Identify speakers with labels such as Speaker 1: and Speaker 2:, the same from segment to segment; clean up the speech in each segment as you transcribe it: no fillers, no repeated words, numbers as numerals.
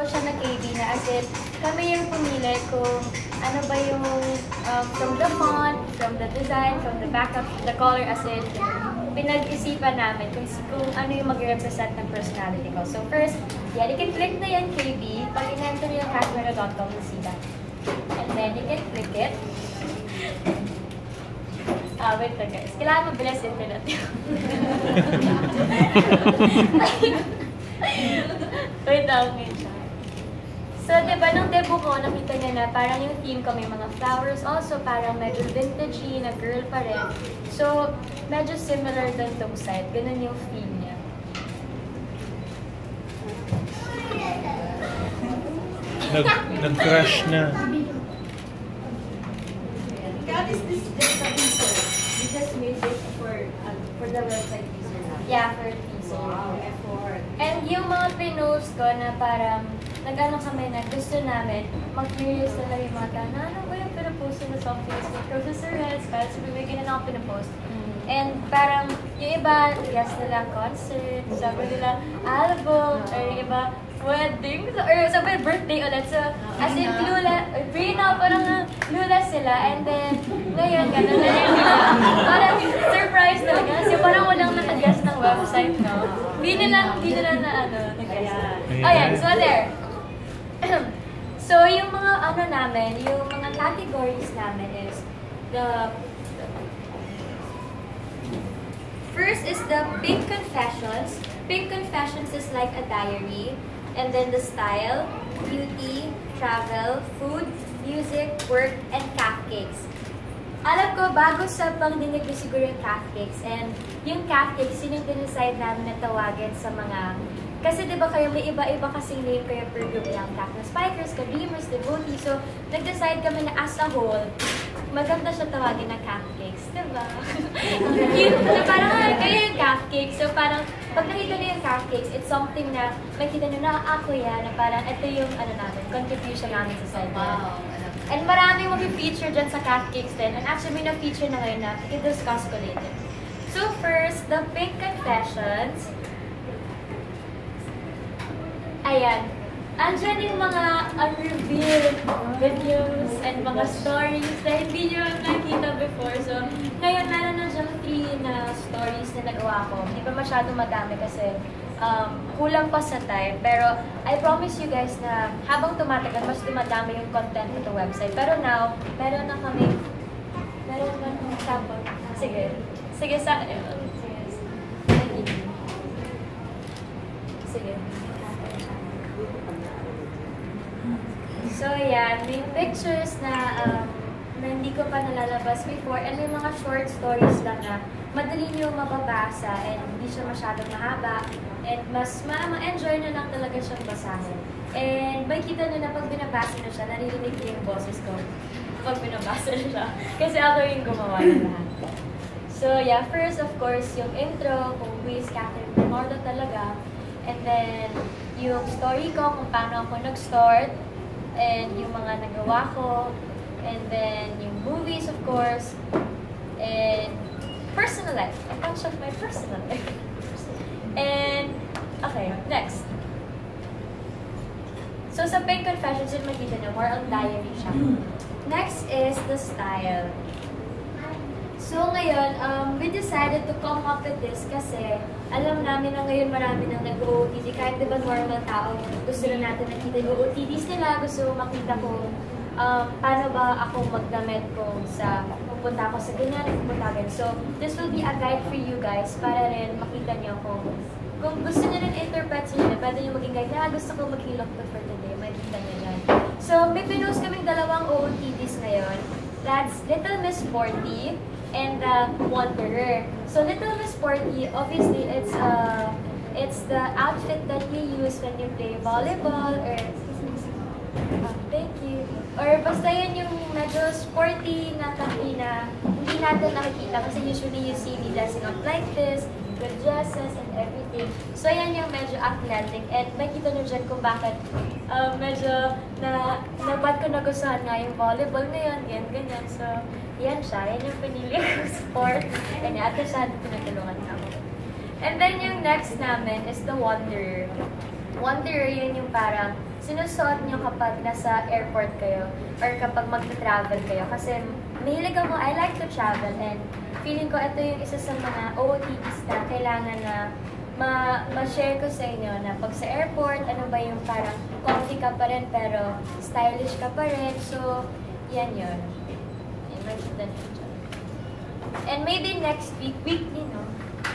Speaker 1: po siya nag-AB na as in, kami yung pumili kung ano ba yung from the font, from the design, from the backup, the color as in, pinag-isipan namin kung ano yung mag-represent ng personality ko. So first, yan, you can click na yan KB. Pag in-enter yung cashmere.com, you see that. And then you can click it. Wait lang guys. Kailangan mabilis internet yun. Wait lang, wait siya. So, diba, nung debut ko, nakita niya na parang yung theme ko may mga flowers. Also, parang medyo vintagey na girl pa rin. So, medyo similar din tong site. Ganun yung feel niya.
Speaker 2: Nag-crush na.
Speaker 3: God, is this just a teaser? You just made it for the website teaser now?
Speaker 1: Yeah, for teaser.
Speaker 3: Wow, effort.
Speaker 1: And yung mga pinost ko na parang nag-ano kami na gusto namin, mag-curious na lang yung mga tao na ano ba yung pinapost na sa Facebook? Professor Reds, para sa bibigyan na ako pinapost. And parang yung iba, guess nila concert, sabi nila album, or yung iba wedding, or sabi birthday ulit. So, as in, parang clueless sila. And then, ngayon, gano'n na rin nila. Parang surprise talaga. Kasi parang walang nakaguess ng website, no? Hindi nila na nag-guess. Ayan, so there. So, yung mga namin, yung mga categories namin is first is the Pink Confessions. Pink Confessions is like a diary. And then the style, beauty, travel, food, music, work, and cupcakes. Alam ko, bago sa pangdinig ko siguro yung cupcakes. And yung cupcakes, yun yung dinecide namin na tawagin sa mga... Kasi di ba kayo, may iba-iba kasing name kayo per group lang. Cactus Spikers, Ka-Dreamers, Devotees. So, nag-decide kami na as a whole, maganda siya tawagin na cupcakes. Diba? So, parang kayo yung cupcakes. So, parang pag nakita nyo yung cupcakes, it's something na makita nyo na ako yan, na parang ito yung namin, contribution namin sa side.
Speaker 3: Wow.
Speaker 1: And marami mag-feature dyan sa cupcakes din. And actually, may na-feature na ngayon na i-discuss ko later. So, first, the Pink Confessions. Ayan. Andyan yung mga unrevealed videos and mga stories na hindi nyo nakita before. So, ngayon meron na dyan 3 na stories na nagawa ko. Hindi pa masyado madami kasi kulang pa sa time. Pero I promise you guys na habang tumatagal, mas dumadami yung content sa website. Pero now, meron na sample. Sige. Sige. So, yan. May pictures na hindi ko pa nalalabas before. And may mga short stories lang na madali nyo mababasa and hindi siya masyadong mahaba. And mas ma-enjoy na lang talaga siyang basahin. And makikita nyo na pag binabasa na siya, naririnig ko yung boses ko pag binabasa na siya. Kasi ako yung gumawa na lahat. So, yeah. First, of course, yung intro, kung who is Catherine Bernardo talaga. And then, yung story ko, kung paano ako nag-start. And yung mga nagawa ko, and then yung movies, of course, and personal life. A bunch of my personal life. And, okay, next. So, sa Pink Confessions, yun makita nyo, more on diary siya. Next is the style. So, ngayon, we decided to come up with this kasi alam namin na ngayon marami nang nag-OOTD. Kahit diba normal tao, gusto na natin nakita yung OOTDs nila. Gusto makita kung paano ba ako magdamit kung pupunta ako sa ganyan, pupunta ganyan. So, this will be a guide for you guys para rin makita nyo kung gusto nyo rin interpret nyo, pwede nyo maging guide na gusto ko mag-hilok to for today. Makikita nyo yan. So, may pinost kaming 2 OOTDs ngayon. That's Little Miss Sporty and the Wanderer. So Little Miss Sporty, obviously it's the outfit that you use when you play volleyball or thank you. Or basta yun yung medyo sporty na kami na hindi natin nakikita kasi usually you see me dressing up like this with dresses and everything. So yan yung medyo athletic and makita nyo dyan kung bakit medyo ba't ko nagustuhan nga yung volleyball ngayon, ganyan. So yan siya, yan yung pinili ko sport. And at least siya, pinatulungan ako. And then yung next namin is the Wanderer. wonder yun yung parang sinusuot nyo kapag nasa airport kayo or kapag mag-travel kayo. Kasi mahilig ako, I like to travel and feeling ko ito yung isa sa mga OOTDs na kailangan na ma-share ko sa inyo na pag sa airport, ano ba yung parang comfy ka pa rin pero stylish ka pa rin. So, yan yun. And maybe next week, weekly, no?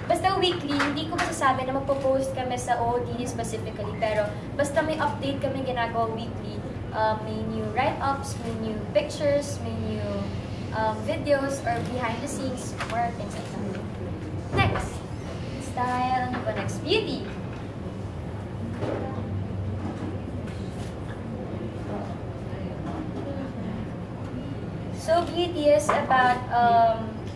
Speaker 1: Basta weekly, hindi ko masasabi na magpo-post kami sa OOTD specifically, pero basta may update kami ginagawa weekly. May new write-ups, may new pictures, may new videos, or behind the scenes, more things like that. Next, style, ano ba next? Beauty. So, beauty is about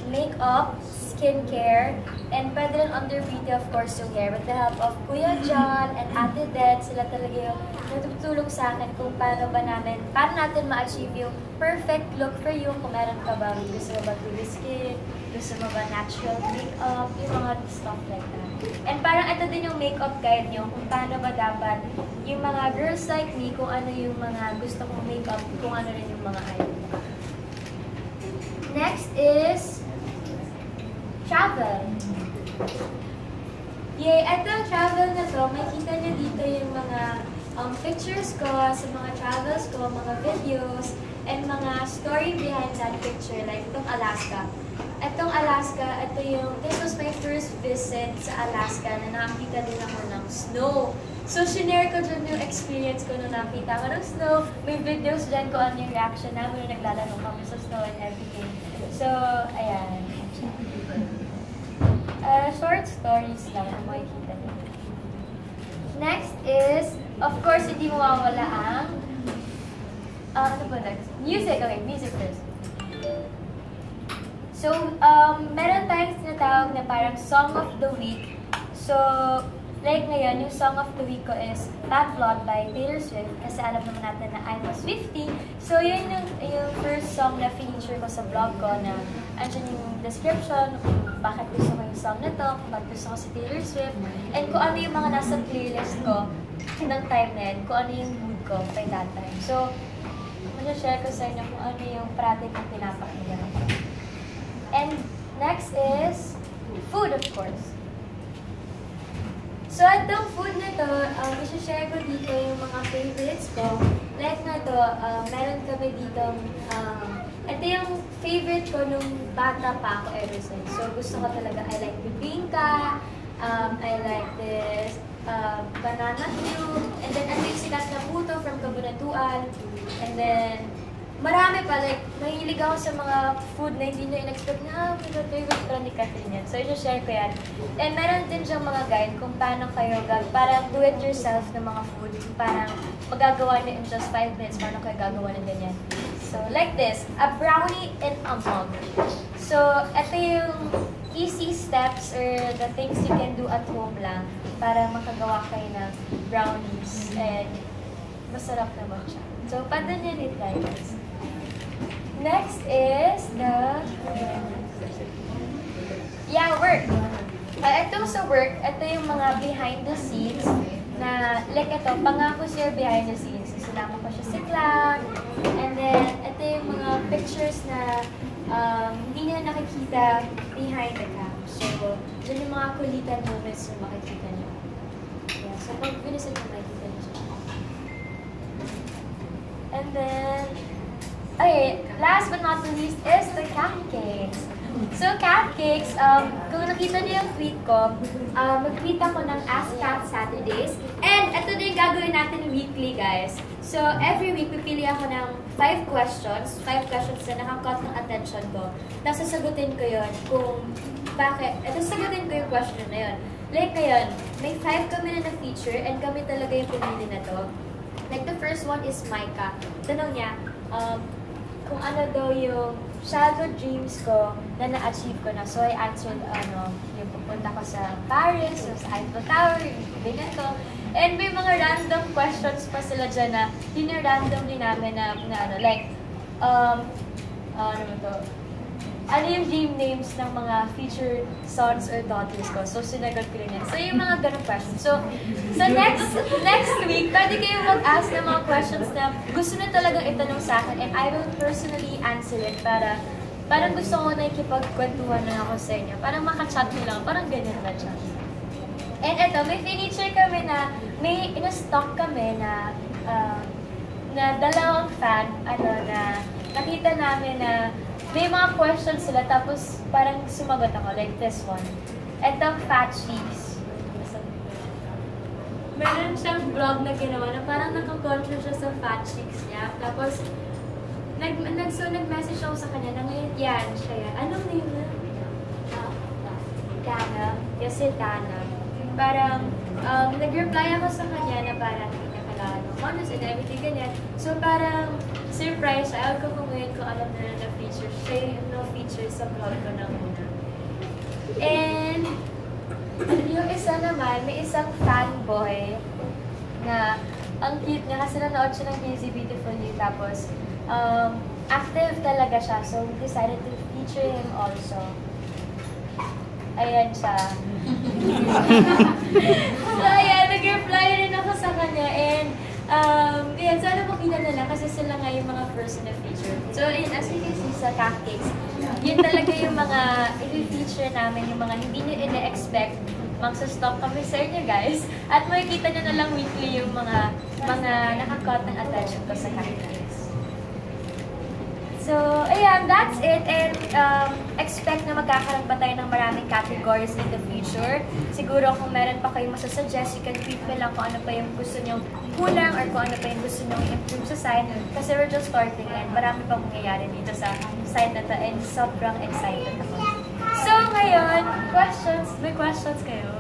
Speaker 1: makeup, skincare, and pwede rin under beauty, of course, yung hair. With the help of Kuya John and Ate Det, sila talaga yung natutulong sa akin kung paano natin ma-achieve yung perfect look for you. Kung meron ka ba, gusto mo ba dewy skin, gusto mo ba natural makeup, yung mga stuff like that. And parang ito din yung makeup guide nyo, kung paano ba dapat yung mga girls like me, kung ano yung mga gusto kong makeup, kung ano rin yung mga ayaw. Next is travel. Yay! Itong travel na to, makikita nyo dito yung mga pictures ko sa mga travels ko, mga videos, and mga story behind that picture, like itong Alaska. Itong Alaska, this was my first visit sa Alaska na nakakita din ako ng snow. So, shinare ko dyan yung experience ko nung nakita ko ng snow. May videos dyan ko ano yung reaction namin nung naglalaro kami sa snow and everything. So, ayan. Short stories lang kung makikita niyo. Next is, of course, hindi mawawala ang ano ba next? Music. Okay, music first. So, meron tayong tinatawag na parang Song of the Week. So, like ngayon, yung Song of the Week ko is Bad Blood by Taylor Swift. Kasi alam naman natin na I'm a Swiftie. So, yun yung first song na feature ko sa vlog ko na andyan yung description, bakit gusto ko yung song na to, bakit gusto ko si Taylor Swift, and kung ano yung mga nasa playlist ko ng time na yun, kung ano yung mood ko by that time. So, share ko sa inyo kung ano yung parati kong pinapakinggan ako. And next is food, of course. So, itong food na to, i-share ko dito yung mga favorites ko. Like na to, meron kami dito, ito yung favorite ko nung bata pa ako ever since. So, gusto ko talaga, I like bibingka, I like this banana cube, and then ito yung sikat na puto from Cabanatuan, and then marami pa, like, nahilig ako sa mga food na hindi nyo in-expect na, favorite ko ni Catherine yan. So, i-share ko yan. And meron din siyang mga guide kung paano kayo parang do it yourself na mga food. Parang magagawa nyo in just 5 minutes, paano kayo gagawa ng ganyan. So, like this, a brownie in a mug. So, ito yung easy steps or the things you can do at home lang para makagawa kayo ng brownies. And masarap naman siya. So, pwede nyo i-try guys. Next is work. Itong sa work, ito yung mga behind the scenes na, like ito, pangako siya behind the scenes. Sinama ko siya sa clown. And then, ito yung mga pictures na hindi niya nakikita behind the cam. So, dyan yung mga kulitan moments na makikita niyo. Yeah, so, pag binisan niyo, makikita niyo siya. And then, okay, last but not the least is the cupcakes. So, cupcakes, kung nakita niyo yung tweet ko, mag-tweet ako ng Ask Cat Saturdays. And ito din yung gagawin natin weekly, guys. So, every week, pipili ako ng 5 questions. 5 questions na nakakot ng attention ko. Tapos, sasagutin ko yun kung bakit. Sasagutin ko yung question na yun. Like ngayon, may 5 kami na na-feature and kami talaga yung pinili na to. Like, the first one is Micah. Tanong niya, kung ano daw yung childhood dreams ko na na-achieve ko na. So, I answered, yung pupunta ko sa Paris, sa Eiffel Tower, yung ganito. And may mga random questions pa sila dyan na random din namin na like, ano ba to? ano yung dream names ng mga future sons or daughters ko. So, sinagot ko rin yan. So, yung mga ganong questions. So next week, pwede kayong mag-ask ng mga questions na gusto na talagang itanong sa akin and I will personally answer it para parang gusto ko na ikipagkwentuhan na ako sa inyo. Parang makachat nyo lang. Parang ganyan ba siya? And eto, may feature kami na, may in-stock kami na dalawang fan, na nakita namin na may mga questions sila, tapos parang sumagot ako, like this one. Etong Fat Cheeks. Meron siyang vlog na ginawa na parang nakakontra siya sa fat cheeks niya. Tapos, nag-message ako sa kanya na ngayon, yan, siya yan. Anong name na? Dana. Yes, si Dana. Parang, nag-reply ako sa kanya na parang hindi niya kailangan ng honors and everything ganyan. So, parang, surprise siya. Ayaw ko kung ngayon kung alam na feature. Siya yung no feature sa vlog ko na muna. And, yung isa naman, may isang fanboy na ang cute niya kasi nanood siya ng Crazy Beautiful You. Tapos, active talaga siya. So, we decided to feature him also. Ayan siya. So, ayan, nag-reply rin ako sa kanya. And, ayan, sana makita nila kasi sila nga yung mga first na feature. So, ayan, as you can see sa cupcakes, yun talaga yung mga i-feature namin, yung mga hindi nyo ina-expect. Magsa-stock kami sa inyo, guys. At makikita nyo na lang weekly yung mga nakakot ng attention ko sa cupcakes. So, ayan, that's it. And expect na magkakaroon pa tayo ng maraming categories in the future. Siguro kung meron pa kayong masasuggest, you can tweet me lang kung ano pa yung gusto nyong kulang or kung ano pa yung gusto nyong i-improve sa site. Kasi we're just starting and marami pang mangyayari dito sa site na to and sobrang excited ako. So, ngayon, questions. May questions kayo?